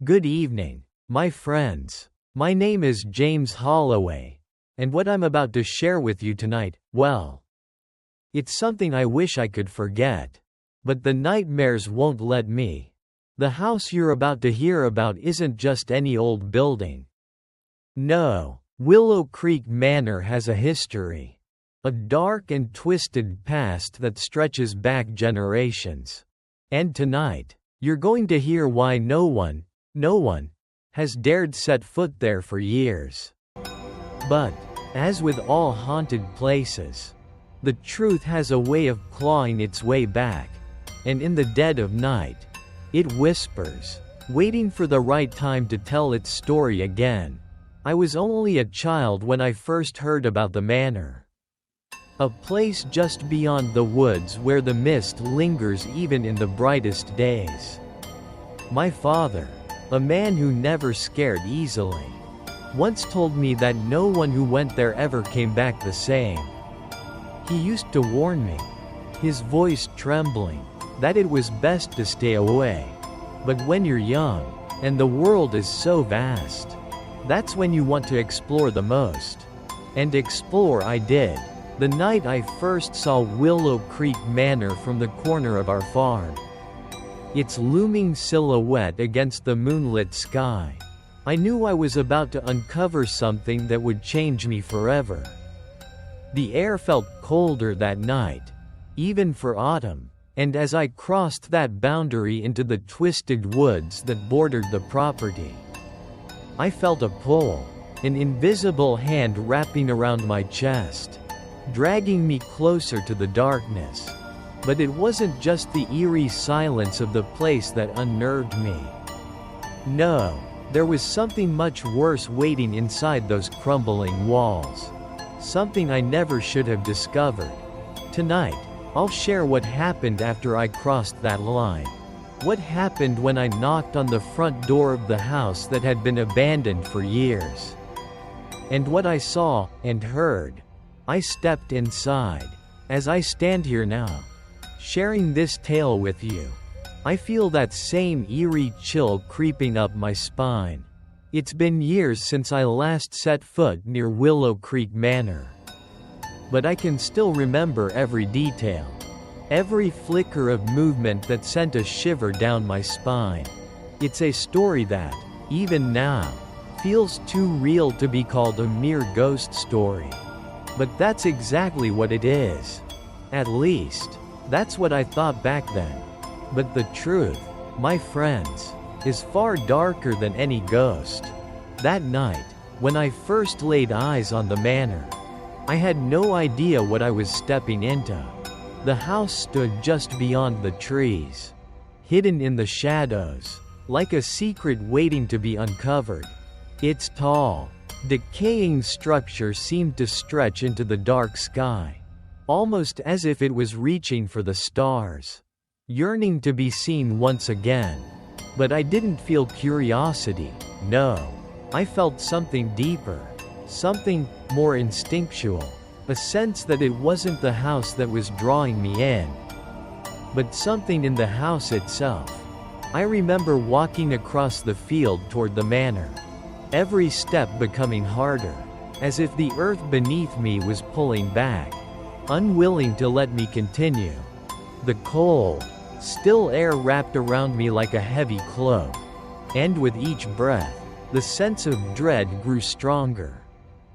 Good evening, my friends. My name is James Holloway, and what I'm about to share with you tonight, well, it's something I wish I could forget. But the nightmares won't let me. The house you're about to hear about isn't just any old building. No, Willow Creek Manor has a history. A dark and twisted past that stretches back generations. And tonight, you're going to hear why no one has dared set foot there for years. But, as with all haunted places, the truth has a way of clawing its way back, and in the dead of night, it whispers, waiting for the right time to tell its story again. I was only a child when I first heard about the manor. A place just beyond the woods where the mist lingers even in the brightest days. My father, a man who never scared easily, once told me that no one who went there ever came back the same. He used to warn me, his voice trembling, that it was best to stay away. But when you're young, and the world is so vast, that's when you want to explore the most. And explore I did, the night I first saw Willow Creek Manor from the corner of our farm. Its looming silhouette against the moonlit sky. I knew I was about to uncover something that would change me forever. The air felt colder that night, even for autumn, and as I crossed that boundary into the twisted woods that bordered the property, I felt a pull, an invisible hand wrapping around my chest, dragging me closer to the darkness. But it wasn't just the eerie silence of the place that unnerved me. No, there was something much worse waiting inside those crumbling walls. Something I never should have discovered. Tonight, I'll share what happened after I crossed that line. What happened when I knocked on the front door of the house that had been abandoned for years. And what I saw and heard. I stepped inside. As I stand here now, sharing this tale with you, I feel that same eerie chill creeping up my spine. It's been years since I last set foot near Willow Creek Manor. But I can still remember every detail. Every flicker of movement that sent a shiver down my spine. It's a story that, even now, feels too real to be called a mere ghost story. But that's exactly what it is. At least, that's what I thought back then. But the truth, my friends, is far darker than any ghost. That night, when I first laid eyes on the manor, I had no idea what I was stepping into. The house stood just beyond the trees, hidden in the shadows, like a secret waiting to be uncovered. Its tall, decaying structure seemed to stretch into the dark sky, almost as if it was reaching for the stars, yearning to be seen once again. But I didn't feel curiosity, no. I felt something deeper, something more instinctual, a sense that it wasn't the house that was drawing me in, but something in the house itself. I remember walking across the field toward the manor, every step becoming harder, as if the earth beneath me was pulling back, unwilling to let me continue. The cold, still air wrapped around me like a heavy cloak, and with each breath, the sense of dread grew stronger.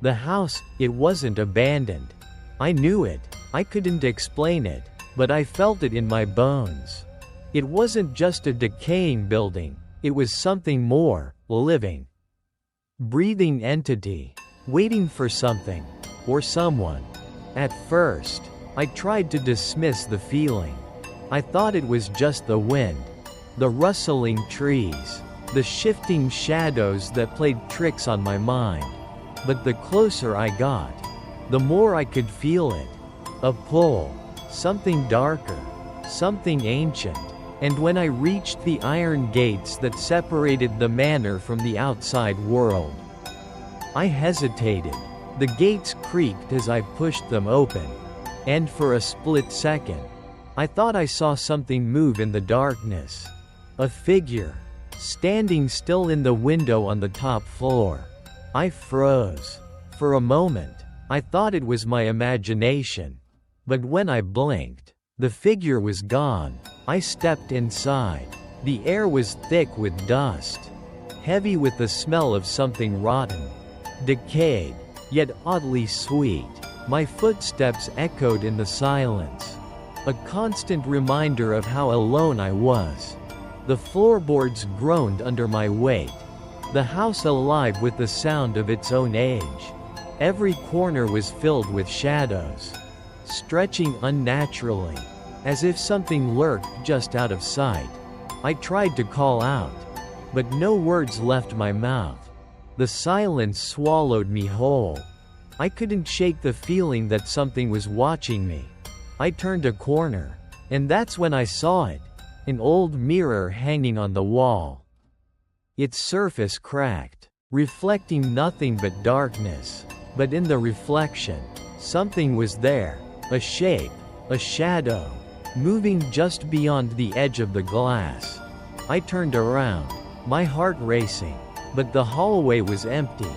The house, it wasn't abandoned. I knew it, I couldn't explain it, but I felt it in my bones. It wasn't just a decaying building, it was something more, living, breathing entity, waiting for something, or someone. At first, I tried to dismiss the feeling. I thought it was just the wind, the rustling trees, the shifting shadows that played tricks on my mind. But the closer I got, the more I could feel it. A pull, something darker, something ancient. And when I reached the iron gates that separated the manor from the outside world, I hesitated. The gates creaked as I pushed them open. And for a split second, I thought I saw something move in the darkness. A figure, standing still in the window on the top floor. I froze. For a moment, I thought it was my imagination. But when I blinked, the figure was gone. I stepped inside. The air was thick with dust, heavy with the smell of something rotten, decayed, yet oddly sweet. My footsteps echoed in the silence, a constant reminder of how alone I was. The floorboards groaned under my weight, the house alive with the sound of its own age. Every corner was filled with shadows, stretching unnaturally, as if something lurked just out of sight. I tried to call out, but no words left my mouth. The silence swallowed me whole. I couldn't shake the feeling that something was watching me. I turned a corner, and that's when I saw it, an old mirror hanging on the wall. Its surface cracked, reflecting nothing but darkness. But in the reflection, something was there, a shape, a shadow, moving just beyond the edge of the glass. I turned around, my heart racing, but the hallway was empty.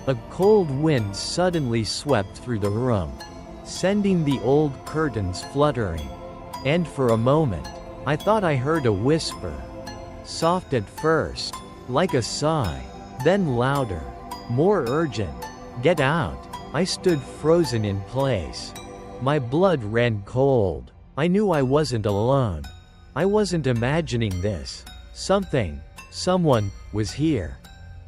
A cold wind suddenly swept through the room, sending the old curtains fluttering. And for a moment, I thought I heard a whisper. Soft at first, like a sigh, then louder, more urgent. "Get out." I stood frozen in place. My blood ran cold. I knew I wasn't alone. I wasn't imagining this. Someone, was here.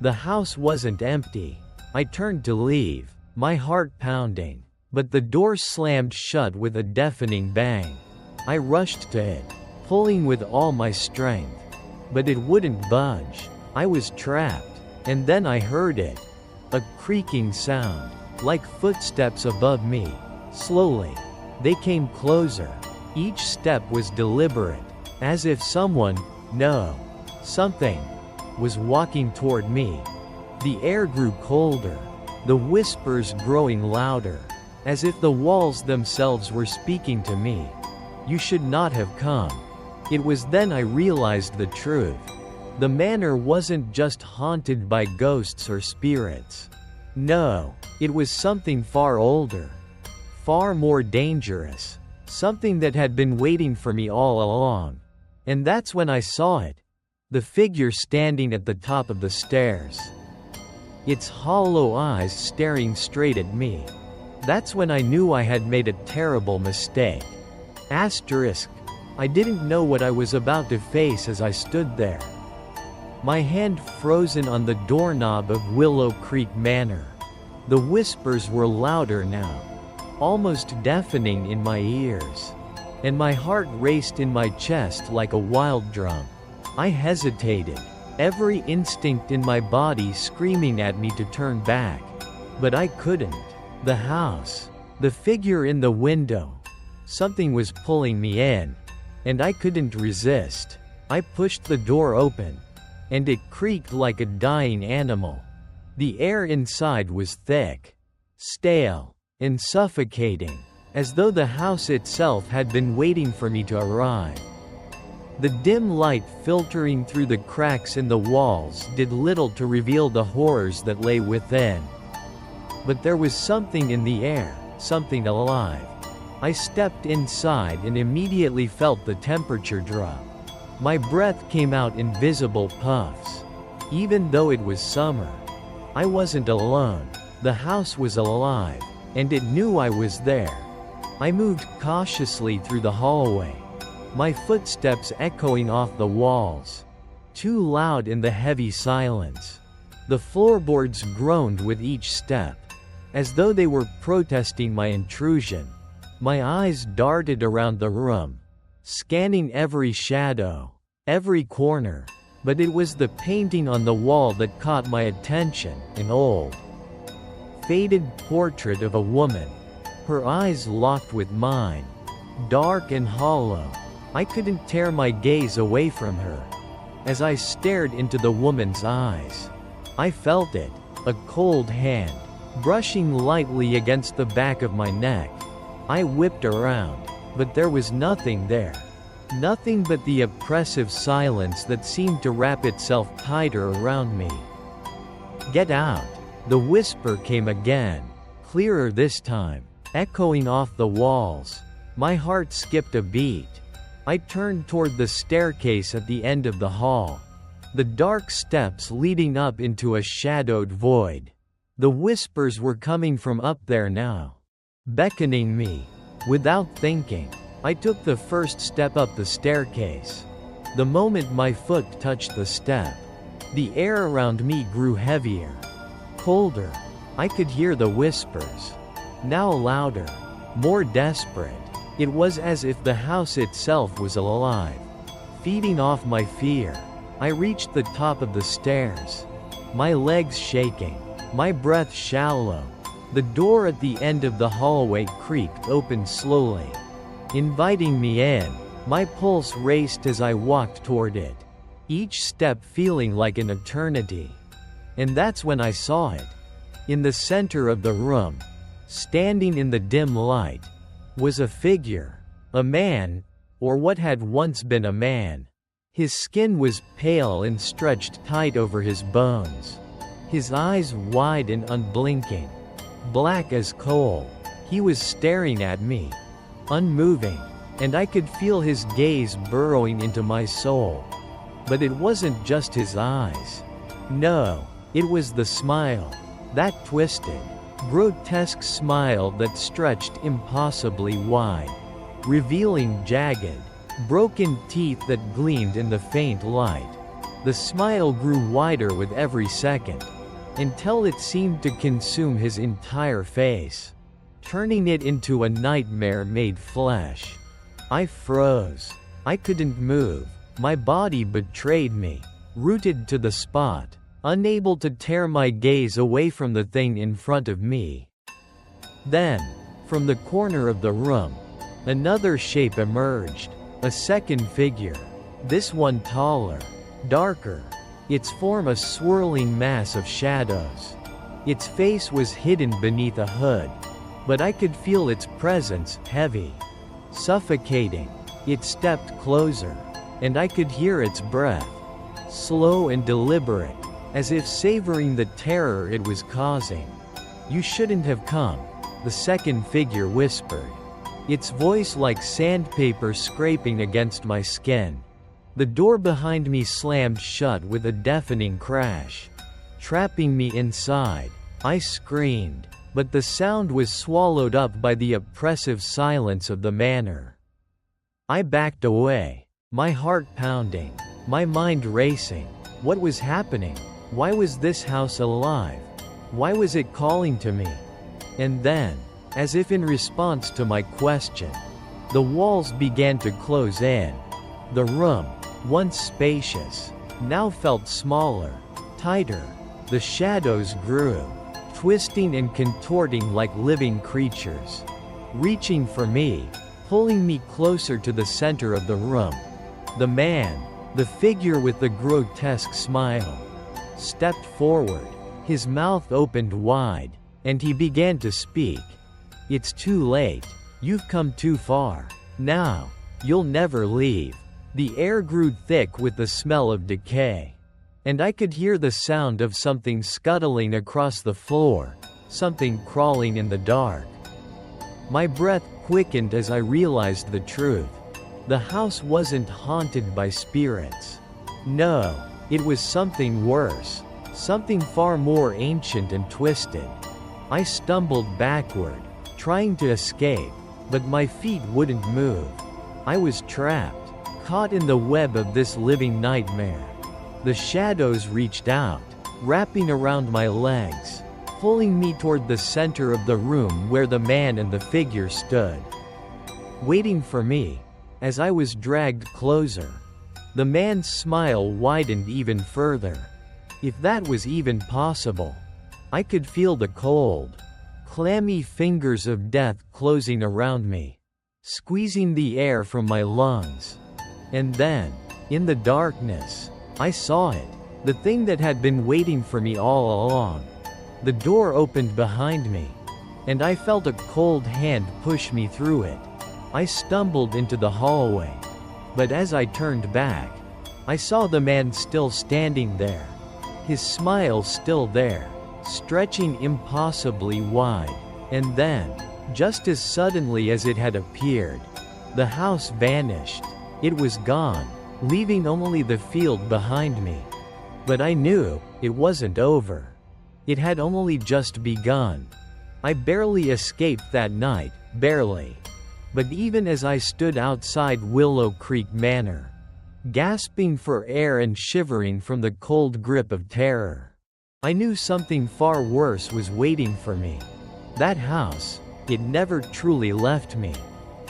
The house wasn't empty. I turned to leave, my heart pounding. But the door slammed shut with a deafening bang. I rushed to it, pulling with all my strength. But it wouldn't budge. I was trapped. And then I heard it. A creaking sound, like footsteps above me. Slowly, they came closer. Each step was deliberate, as if something, was walking toward me. The air grew colder, the whispers growing louder, as if the walls themselves were speaking to me. "You should not have come." It was then I realized the truth. The manor wasn't just haunted by ghosts or spirits. No, it was something far older, far more dangerous, something that had been waiting for me all along. And that's when I saw it. The figure standing at the top of the stairs. Its hollow eyes staring straight at me. That's when I knew I had made a terrible mistake. I didn't know what I was about to face as I stood there. My hand frozen on the doorknob of Willow Creek Manor. The whispers were louder now, almost deafening in my ears. And my heart raced in my chest like a wild drum. I hesitated, every instinct in my body screaming at me to turn back. But I couldn't. The house, the figure in the window, something was pulling me in. And I couldn't resist. I pushed the door open, and it creaked like a dying animal. The air inside was thick, stale, and suffocating, as though the house itself had been waiting for me to arrive. The dim light filtering through the cracks in the walls did little to reveal the horrors that lay within. But there was something in the air, something alive. I stepped inside and immediately felt the temperature drop. My breath came out in visible puffs. Even though it was summer, I wasn't alone. The house was alive, and it knew I was there. I moved cautiously through the hallway, my footsteps echoing off the walls, too loud in the heavy silence. The floorboards groaned with each step, as though they were protesting my intrusion. My eyes darted around the room, scanning every shadow, every corner. But it was the painting on the wall that caught my attention, an old, faded portrait of a woman. Her eyes locked with mine, dark and hollow. I couldn't tear my gaze away from her. As I stared into the woman's eyes, I felt it, a cold hand, brushing lightly against the back of my neck. I whipped around, but there was nothing there. Nothing but the oppressive silence that seemed to wrap itself tighter around me. "Get out!" The whisper came again, clearer this time, echoing off the walls. My heart skipped a beat. I turned toward the staircase at the end of the hall. The dark steps leading up into a shadowed void. The whispers were coming from up there now, beckoning me. Without thinking, I took the first step up the staircase. The moment my foot touched the step, the air around me grew heavier, colder. I could hear the whispers, now louder, more desperate. It was as if the house itself was alive, feeding off my fear. I reached the top of the stairs, my legs shaking, my breath shallow. The door at the end of the hallway creaked open slowly, inviting me in. My pulse raced as I walked toward it, each step feeling like an eternity. And that's when I saw it. In the center of the room, standing in the dim light, was a figure. A man, or what had once been a man. His skin was pale and stretched tight over his bones. His eyes wide and unblinking, black as coal. He was staring at me, unmoving, and I could feel his gaze burrowing into my soul. But it wasn't just his eyes. No, it was the smile. That twisted, grotesque smile that stretched impossibly wide, revealing jagged, broken teeth that gleamed in the faint light. The smile grew wider with every second, until it seemed to consume his entire face, turning it into a nightmare made flesh. I froze. I couldn't move. My body betrayed me, rooted to the spot, unable to tear my gaze away from the thing in front of me. Then, from the corner of the room, another shape emerged, a second figure, this one taller, darker, its form a swirling mass of shadows. Its face was hidden beneath a hood, but I could feel its presence, heavy, suffocating. It stepped closer, and I could hear its breath, slow and deliberate, as if savoring the terror it was causing. "You shouldn't have come," the second figure whispered, its voice like sandpaper scraping against my skin. The door behind me slammed shut with a deafening crash, trapping me inside. I screamed, but the sound was swallowed up by the oppressive silence of the manor. I backed away, my heart pounding, my mind racing. What was happening? Why was this house alive? Why was it calling to me? And then, as if in response to my question, the walls began to close in. The room, once spacious, now felt smaller, tighter. The shadows grew, twisting and contorting like living creatures, reaching for me, pulling me closer to the center of the room. The man, the figure with the grotesque smile, stepped forward, his mouth opened wide, and he began to speak. "It's too late. You've come too far. Now, you'll never leave." The air grew thick with the smell of decay, and I could hear the sound of something scuttling across the floor, something crawling in the dark. My breath quickened as I realized the truth. The house wasn't haunted by spirits. No, it was something worse, something far more ancient and twisted. I stumbled backward, trying to escape, but my feet wouldn't move. I was trapped, caught in the web of this living nightmare. The shadows reached out, wrapping around my legs, pulling me toward the center of the room where the man and the figure stood, waiting for me. As I was dragged closer, the man's smile widened even further. If that was even possible, I could feel the cold, clammy fingers of death closing around me, squeezing the air from my lungs. And then, in the darkness, I saw it, the thing that had been waiting for me all along. The door opened behind me, and I felt a cold hand push me through it. I stumbled into the hallway, But as I turned back, I saw the man still standing there. His smile still there, stretching impossibly wide. And then, just as suddenly as it had appeared, the house vanished. It was gone, leaving only the field behind me. But I knew it wasn't over. It had only just begun. I barely escaped that night, barely. But even as I stood outside Willow Creek Manor, gasping for air and shivering from the cold grip of terror, I knew something far worse was waiting for me. That house, it never truly left me.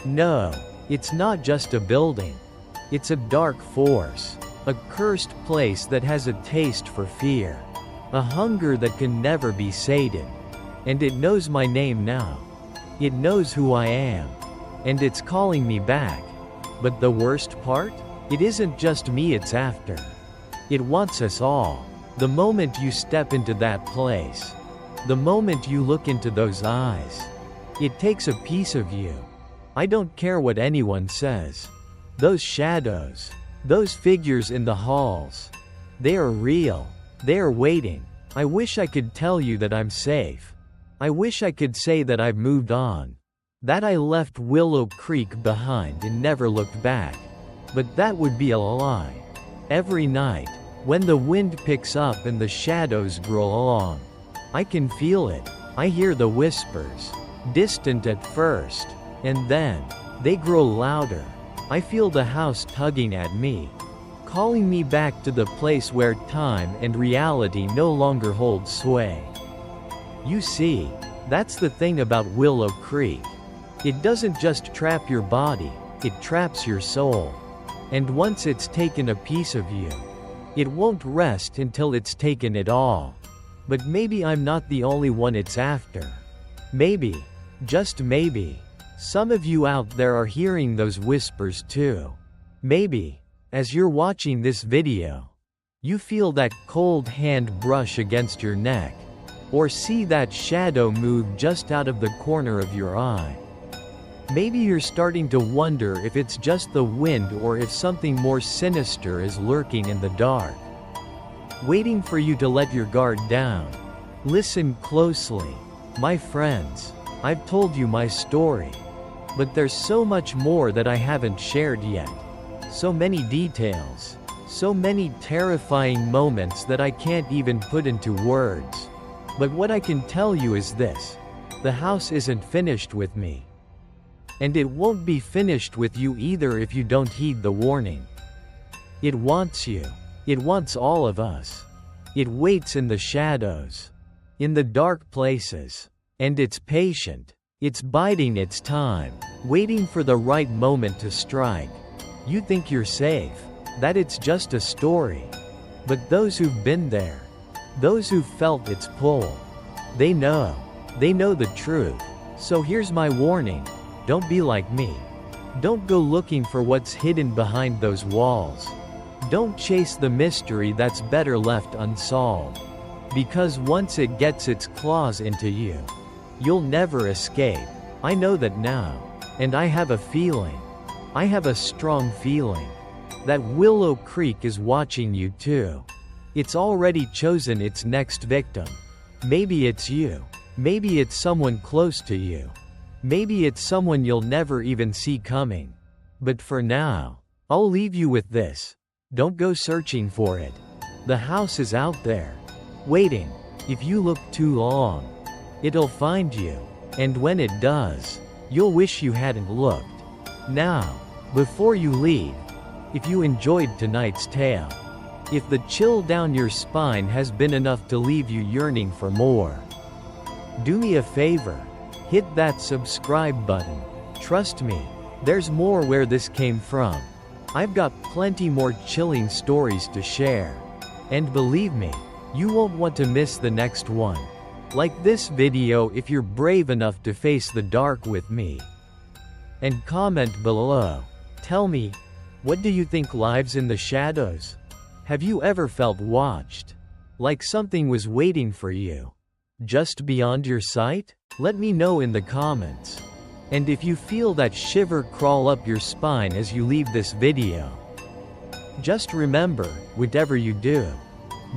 No, it's not just a building. It's a dark force, a cursed place that has a taste for fear, a hunger that can never be sated. And it knows my name now. It knows who I am. And it's calling me back. But the worst part? It isn't just me it's after. It wants us all. The moment you step into that place, the moment you look into those eyes, it takes a piece of you. I don't care what anyone says. Those shadows, those figures in the halls, they are real. They are waiting. I wish I could tell you that I'm safe. I wish I could say that I've moved on, that I left Willow Creek behind and never looked back. But that would be a lie. Every night, when the wind picks up and the shadows grow along, I can feel it. I hear the whispers, distant at first, and then they grow louder. I feel the house tugging at me, calling me back to the place where time and reality no longer hold sway. You see, that's the thing about Willow Creek. It doesn't just trap your body, it traps your soul. And once it's taken a piece of you, it won't rest until it's taken it all. But maybe I'm not the only one it's after. Maybe, just maybe, some of you out there are hearing those whispers too. Maybe, as you're watching this video, you feel that cold hand brush against your neck, or see that shadow move just out of the corner of your eye. Maybe you're starting to wonder if it's just the wind or if something more sinister is lurking in the dark, waiting for you to let your guard down. Listen closely, my friends. I've told you my story, but there's so much more that I haven't shared yet. So many details, so many terrifying moments that I can't even put into words. But what I can tell you is this: the house isn't finished with me. And it won't be finished with you either if you don't heed the warning. It wants you. It wants all of us. It waits in the shadows, in the dark places. And it's patient. It's biding its time, waiting for the right moment to strike. You think you're safe, that it's just a story. But those who've been there, those who've felt its pull, they know the truth. So here's my warning: don't be like me. Don't go looking for what's hidden behind those walls. Don't chase the mystery that's better left unsolved. Because once it gets its claws into you, you'll never escape. I know that now. And I have a feeling, I have a strong feeling, that Willow Creek is watching you too. It's already chosen its next victim. Maybe it's you. Maybe it's someone close to you. Maybe it's someone you'll never even see coming. But for now, I'll leave you with this: don't go searching for it. The house is out there, waiting. If you look too long, it'll find you. And when it does, you'll wish you hadn't looked. Now, before you leave, if you enjoyed tonight's tale, if the chill down your spine has been enough to leave you yearning for more, do me a favor. Hit that subscribe button. Trust me, there's more where this came from. I've got plenty more chilling stories to share. And believe me, you won't want to miss the next one. Like this video if you're brave enough to face the dark with me. And comment below. Tell me, what do you think lives in the shadows? Have you ever felt watched? Like something was waiting for you, just beyond your sight? Let me know in the comments. And if you feel that shiver crawl up your spine as you leave this video, just remember, whatever you do,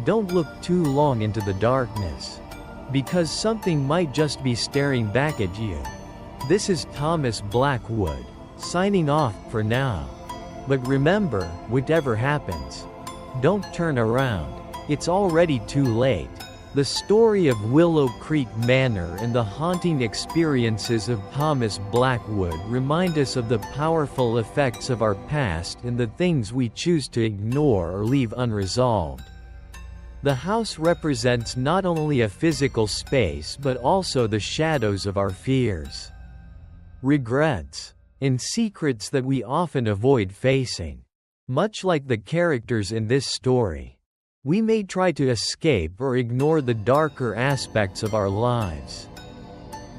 don't look too long into the darkness, because something might just be staring back at you. This is Thomas Blackwood, signing off for now. But remember, whatever happens, don't turn around. It's already too late. The story of Willow Creek Manor and the haunting experiences of Thomas Blackwood remind us of the powerful effects of our past and the things we choose to ignore or leave unresolved. The house represents not only a physical space but also the shadows of our fears, regrets, and secrets that we often avoid facing. Much like the characters in this story, we may try to escape or ignore the darker aspects of our lives,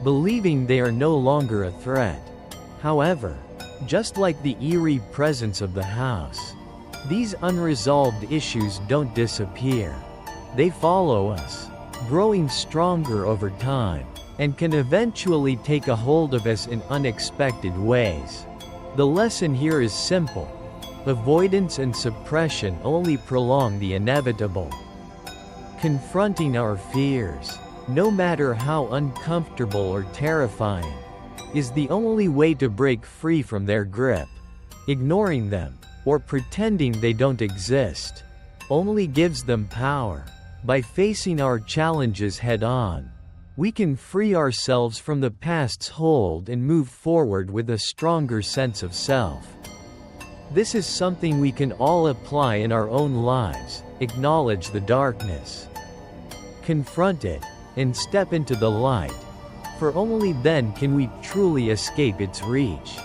believing they are no longer a threat. However, just like the eerie presence of the house, these unresolved issues don't disappear. They follow us, growing stronger over time, and can eventually take a hold of us in unexpected ways. The lesson here is simple. Avoidance and suppression only prolong the inevitable. Confronting our fears, no matter how uncomfortable or terrifying, is the only way to break free from their grip. Ignoring them, or pretending they don't exist, only gives them power. By facing our challenges head-on, we can free ourselves from the past's hold and move forward with a stronger sense of self. This is something we can all apply in our own lives. Acknowledge the darkness, confront it, and step into the light, for only then can we truly escape its reach.